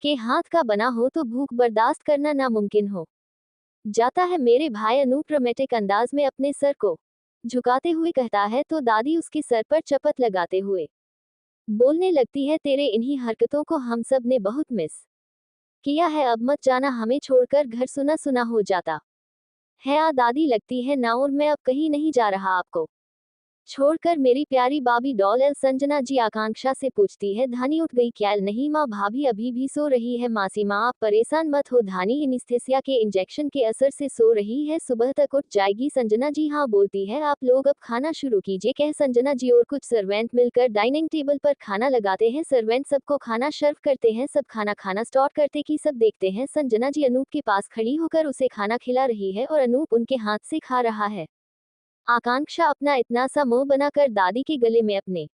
A: के हाथ का बना हो तो भूख बर्दाश्त करना नामुमकिन हो जाता है मेरे भाई। अनुप्रोमेटिक अंदाज में अपने सर को झुकाते हुए कहता है, तो दादी उसके सर पर चपत लगाते हुए बोलने लगती है, तेरे इन्हीं हरकतों को हम सब ने बहुत मिस किया है, अब मत जाना हमें छोड़कर, घर सुना सुना हो जाता है। आ दादी लगती है ना, और मैं अब कहीं नहीं जा रहा आपको छोड़कर, मेरी प्यारी बाबी डॉल। एल संजना जी आकांक्षा से पूछती है, धानी उठ गई क्या? एल नहीं माँ, भाभी अभी भी सो रही है। मासी माँ आप परेशान मत हो, धानी एनेस्थेसिया के इंजेक्शन के असर से सो रही है, सुबह तक उठ जाएगी। संजना जी हाँ बोलती है, आप लोग अब खाना शुरू कीजिए, कह संजना जी और कुछ सर्वेंट मिलकर डाइनिंग टेबल पर खाना लगाते हैं। सर्वेंट सबको खाना सर्व करते हैं, सब खाना खाना स्टार्ट करते कि सब देखते हैं संजना जी अनूप के पास खड़ी होकर उसे खाना खिला रही है और अनूप उनके हाथ से खा रहा है। आकांक्षा अपना इतना सा मुंह बनाकर दादी के गले में अपने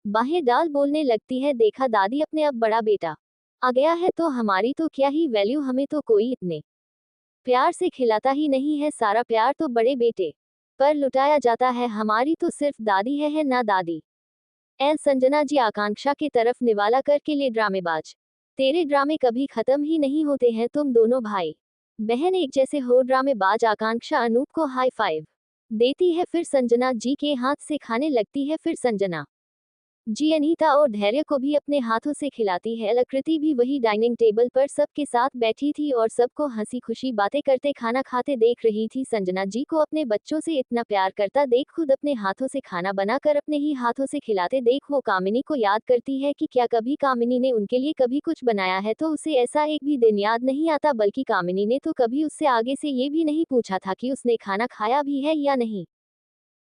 A: बाहें डाल बोलने लगती है, देखा दादी, अपने अब बड़ा बेटा आ गया है तो हमारी तो क्या ही वैल्यू, हमें तो कोई इतने प्यार से खिलाता ही नहीं है, सारा प्यार तो बड़े बेटे पर लुटाया जाता है, हमारी तो सिर्फ दादी है ना दादी? एल संजना जी आकांक्षा की तरफ निवाला करके, ले ड्रामेबाज, तेरे ड्रामे कभी खत्म ही नहीं होते हैं, तुम दोनों भाई बहन एक जैसे हो ड्रामेबाज। आकांक्षा अनूप को हाई फाइव देती है, फिर संजना जी के हाथ से खाने लगती है, फिर संजना जी अनीता और धैर्य को भी अपने हाथों से खिलाती है। आकृति भी वही डाइनिंग टेबल पर सबके साथ बैठी थी और सबको हंसी खुशी बातें करते खाना खाते देख रही थी। संजना जी को अपने बच्चों से इतना प्यार करता देख, खुद अपने हाथों से खाना बनाकर अपने ही हाथों से खिलाते देख, वो कामिनी को याद करती है कि क्या कभी कामिनी ने उनके लिए कभी कुछ बनाया है, तो उसे ऐसा एक भी दिन याद नहीं आता, बल्कि कामिनी ने तो कभी उससे आगे से ये भी नहीं पूछा था कि उसने खाना खाया भी है या नहीं।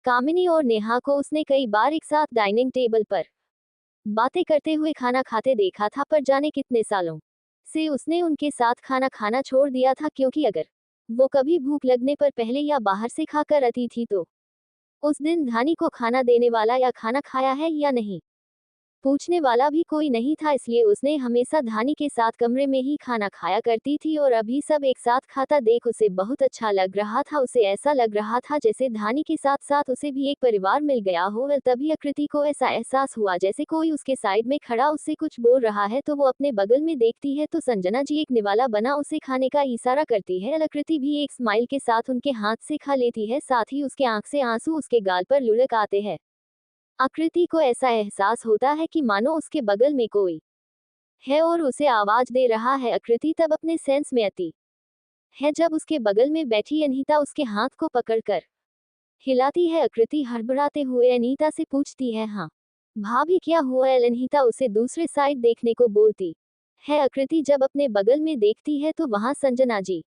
A: कामिनी और नेहा को उसने कई बार एक साथ डाइनिंग टेबल पर बातें करते हुए खाना खाते देखा था, पर जाने कितने सालों से उसने उनके साथ खाना खाना छोड़ दिया था, क्योंकि अगर वो कभी भूख लगने पर पहले या बाहर से खाकर आती थी तो उस दिन धानी को खाना देने वाला या खाना खाया है या नहीं पूछने वाला भी कोई नहीं था, इसलिए उसने हमेशा धानी के साथ कमरे में ही खाना खाया करती थी। और अभी सब एक साथ खाता देख उसे बहुत अच्छा लग रहा था, उसे ऐसा लग रहा था जैसे धानी के साथ साथ उसे भी एक परिवार मिल गया हो। तभी आकृति को ऐसा एहसास हुआ जैसे कोई उसके साइड में खड़ा उससे कुछ बोल रहा है, तो वो अपने बगल में देखती है तो संजना जी एक निवाला बना उसे खाने का इशारा करती है। आकृति भी एक स्माइल के साथ उनके हाथ से खा लेती है, साथ ही उसके आंख से आंसू उसके गाल पर लुढ़क आते हैं। आकृति को ऐसा एहसास होता है कि मानो उसके बगल में कोई है और उसे आवाज दे रहा है। आकृति तब अपने सेंस में आती है जब उसके बगल में बैठी अनीता उसके हाथ को पकड़कर हिलाती है। आकृति हड़बड़ाते हुए अनीता से पूछती है, हाँ भाभी क्या हुआ? अनीता उसे दूसरे साइड देखने को बोलती है। आकृति जब अपने बगल में देखती है तो वहां संजना जी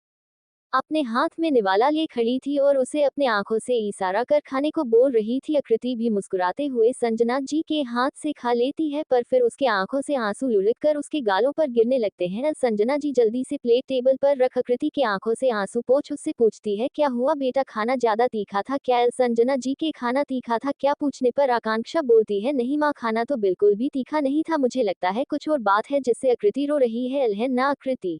A: अपने हाथ में निवाला लिए खड़ी थी और उसे अपने आंखों से इशारा कर खाने को बोल रही थी। आकृति भी मुस्कुराते हुए संजना जी के हाथ से खा लेती है, पर फिर उसके आंखों से आंसू लुढ़क कर उसके गालों पर गिरने लगते हैं। संजना जी जल्दी से प्लेट टेबल पर रख आकृति की आंखों से आंसू पोंछ उससे पूछती है, क्या हुआ बेटा, खाना ज्यादा तीखा था क्या? संजना जी के खाना तीखा था क्या पूछने पर आकांक्षा बोलती है, नहीं माँ, खाना तो बिल्कुल भी तीखा नहीं था, मुझे लगता है कुछ और बात है जिससे आकृति रो रही है। ना आकृति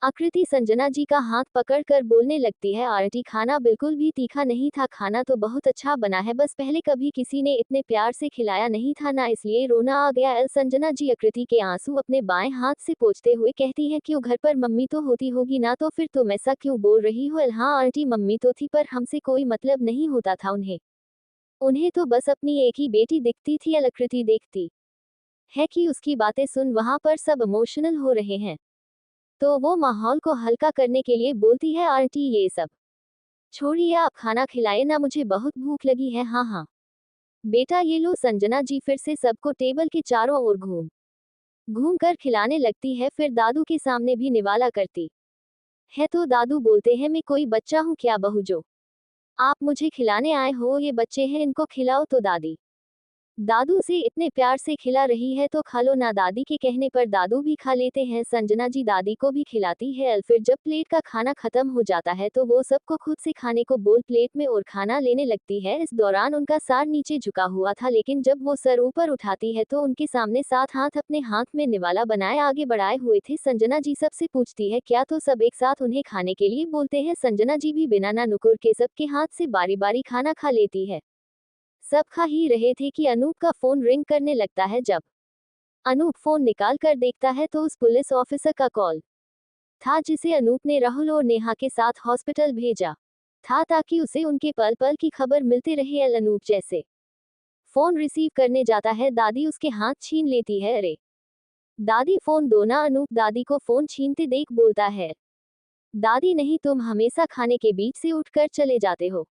A: आकृति संजना जी का हाथ पकड़कर बोलने लगती है, आंटी खाना बिल्कुल भी तीखा नहीं था, खाना तो बहुत अच्छा बना है, बस पहले कभी किसी ने इतने प्यार से खिलाया नहीं था ना, इसलिए रोना आ गया। संजना जी आकृति के आंसू अपने बाएं हाथ से पोंछते हुए कहती है, क्यों, घर पर मम्मी तो होती होगी ना, तो फिर तुम ऐसा क्यों बोल रही हो? हाँ आंटी, मम्मी तो थी पर हमसे कोई मतलब नहीं होता था उन्हें उन्हें तो बस अपनी एक ही बेटी दिखती थी। आकृति देखती है कि उसकी बातें सुन वहां पर सब इमोशनल हो रहे हैं, तो वो माहौल को हल्का करने के लिए बोलती है, आंटी ये सब छोड़िए, आप खाना खिलाए ना, मुझे बहुत भूख लगी है। हाँ हाँ बेटा ये लो। संजना जी फिर से सबको टेबल के चारों ओर घूम घूम कर खिलाने लगती है, फिर दादू के सामने भी निवाला करती है, तो दादू बोलते हैं, मैं कोई बच्चा हूँ क्या बहू जो आप मुझे खिलाने आए हो? ये बच्चे हैं, इनको खिलाओ। तो दादी दादू से इतने प्यार से खिला रही है तो खा लो ना। दादी के कहने पर दादू भी खा लेते हैं। संजना जी दादी को भी खिलाती है। फिर जब प्लेट का खाना खत्म हो जाता है तो वो सबको खुद से खाने को बोल प्लेट में और खाना लेने लगती है। इस दौरान उनका सर नीचे झुका हुआ था, लेकिन जब वो सर ऊपर उठाती है तो उनके सामने 7 हाथ अपने हाथ में निवाला बनाए आगे बढ़ाए हुए थे। संजना जी सबसे पूछती है, क्या? तो सब एक साथ उन्हें खाने के लिए बोलते हैं। संजना जी भी बिना ना नुकुर के सबके हाथ से बारी बारी खाना खा लेती है। सब खा ही रहे थे कि अनूप का फोन रिंग करने लगता है। जब अनूप फोन निकाल कर देखता है तो उस पुलिस ऑफिसर का कॉल था, जिसे अनूप ने राहुल और नेहा के साथ हॉस्पिटल भेजा था ताकि उसे उनके पल पल की खबर मिलती रहे। अनूप जैसे फोन रिसीव करने जाता है, दादी उसके हाथ छीन लेती है। अरे दादी फोन दो ना। अनूप दादी को फोन छीनते देख बोलता है, दादी नहीं, तुम हमेशा खाने के बीच से उठकर चले जाते हो।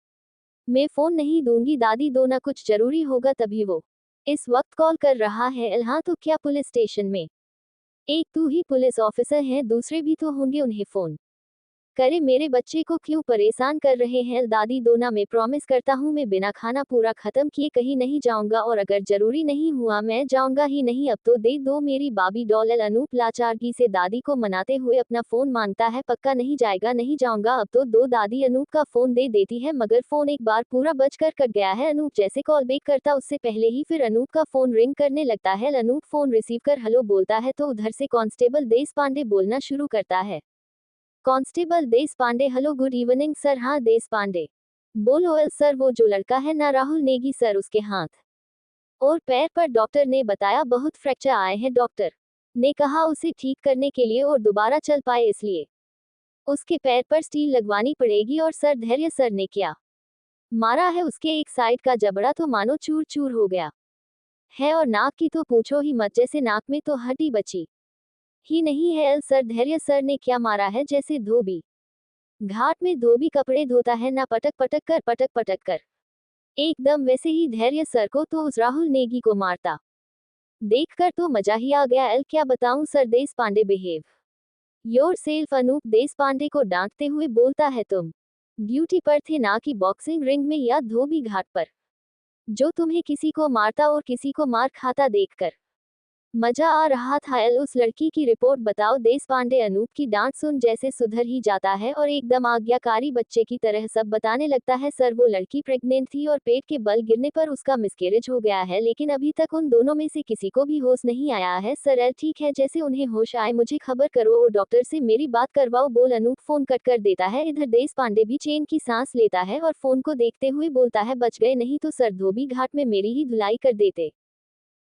A: मैं फोन नहीं दूंगी दादी, दो ना, कुछ जरूरी होगा तभी वो इस वक्त कॉल कर रहा है। हाँ तो क्या पुलिस स्टेशन में एक तू ही पुलिस ऑफिसर है, दूसरे भी तो होंगे, उन्हें फोन करे, मेरे बच्चे को क्यों परेशान कर रहे हैं? दादी दो ना, मैं प्रॉमिस करता हूँ मैं बिना खाना पूरा खत्म किए कहीं नहीं जाऊंगा, और अगर जरूरी नहीं हुआ मैं जाऊंगा ही नहीं, अब तो दे दो मेरी बाबी डॉल। अनूप लाचारगी से दादी को मनाते हुए अपना फोन मांगता है, पक्का नहीं जाएगा, नहीं जाऊंगा, अब तो दो। दादी अनूप का फोन दे देती है, मगर फोन एक बार पूरा बजकर कट गया है। अनूप जैसे कॉल बैक करता उससे पहले ही फिर अनूप का फोन रिंग करने लगता है। अनूप फोन रिसीव कर हेलो बोलता है तो उधर से कांस्टेबल देश पांडे बोलना शुरू करता है। Constable Desh Pandey, hello good evening sir. हाँ देश पांडे बोलो। सर वो जो लड़का है ना, राहुल नेगी सर, उसके हाथ और पैर पर डॉक्टर ने बताया बहुत फ्रैक्चर आए हैं, डॉक्टर ने कहा उसे ठीक करने के लिए और दोबारा चल पाए इसलिए उसके पैर पर स्टील लगवानी पड़ेगी। और सर धैर्य सर ने क्या मारा है, उसके एक साइड का जबड़ा तो मानो चूर चूर हो गया है, और नाक की तो पूछो ही मत, जैसे नाक में तो हड्डी बची ही नहीं है। सर धैर्य सर ने क्या मारा है, जैसे धोबी घाट में धोबी कपड़े धोता है ना, पटक पटक कर एकदम वैसे ही धैर्य सर को तो उस राहुल नेगी को मारता देखकर तो मजा ही आ गया। क्या बताऊं sir, Desh Pandey behave yourself. Anoop Desh Pandey को डांटते हुए बोलता है, तुम ड्यूटी पर थे ना कि बॉक्सिंग रिंग में या धोबी घाट पर, जो तुम्हें किसी को मारता और किसी को मार खाता देखकर मजा आ रहा था? उस लड़की की रिपोर्ट बताओ। देश पांडे अनूप की डांट सुन जैसे सुधर ही जाता है और एकदम आज्ञाकारी बच्चे की तरह सब बताने लगता है। सर वो लड़की प्रेग्नेंट थी और पेट के बल गिरने पर उसका मिसकैरेज हो गया है, लेकिन अभी तक उन दोनों में से किसी को भी होश नहीं आया है। सर ठीक है, जैसे उन्हें होश आए मुझे खबर करो और डॉक्टर से मेरी बात करवाओ, बोल। अनूप फोन कट कर देता है। इधर देश पांडे भी चैन की सांस लेता है और फोन को देखते हुए बोलता है, बच गए, नहीं तो सर धोबी घाट में मेरी ही धुलाई कर देते।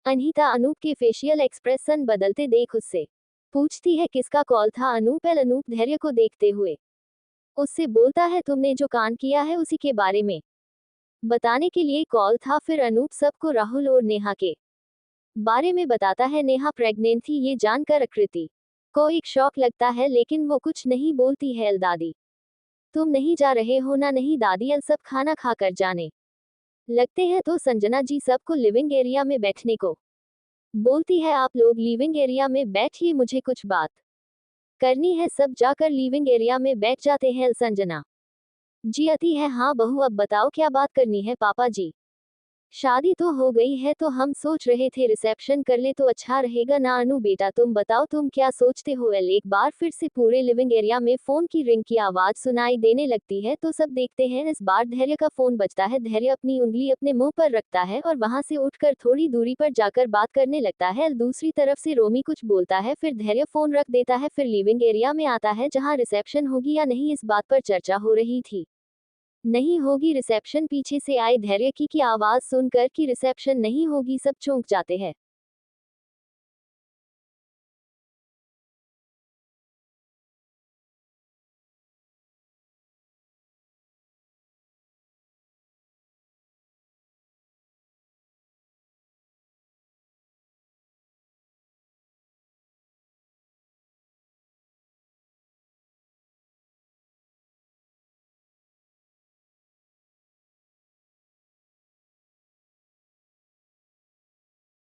A: अनीता अनूप के फेशियल एक्सप्रेशन बदलते देख उससे पूछती है, किसका कॉल था? अनूप धैर्य को देखते हुए उससे बोलता है, तुमने जो कांड किया है उसी के बारे में बताने के लिए कॉल था। फिर अनूप सबको राहुल और नेहा के बारे में बताता है। नेहा प्रेग्नेंट थी ये जानकर आकृति को एक शॉक लगता है, लेकिन वो कुछ नहीं बोलती है। दादी तुम नहीं जा रहे हो ना? नहीं दादी, सब खाना खाकर जाने लगते हैं तो संजना जी सबको लिविंग एरिया में बैठने को बोलती है, आप लोग लिविंग एरिया में बैठिए, मुझे कुछ बात करनी है। सब जाकर लिविंग एरिया में बैठ जाते हैं। संजना जी आती है, हाँ बहू अब बताओ क्या बात करनी है? पापा जी शादी तो हो गई है तो हम सोच रहे थे रिसेप्शन कर ले तो अच्छा रहेगा ना। अनु बेटा तुम बताओ तुम क्या सोचते हो। एल एक बार फिर से पूरे लिविंग एरिया में फोन की रिंग की आवाज सुनाई देने लगती है तो सब देखते हैं। इस बार धैर्य का फोन बजता है। धैर्य अपनी उंगली अपने मुंह पर रखता है और वहां से उठकर थोड़ी दूरी पर जाकर बात करने लगता है। दूसरी तरफ से रोमी कुछ बोलता है फिर धैर्य फोन रख देता है। फिर लिविंग एरिया में आता है जहाँ रिसेप्शन होगी या नहीं इस बात पर चर्चा हो रही थी। नहीं होगी रिसेप्शन। पीछे से आए धैर्य की आवाज सुनकर कि रिसेप्शन नहीं होगी सब चौंक जाते हैं।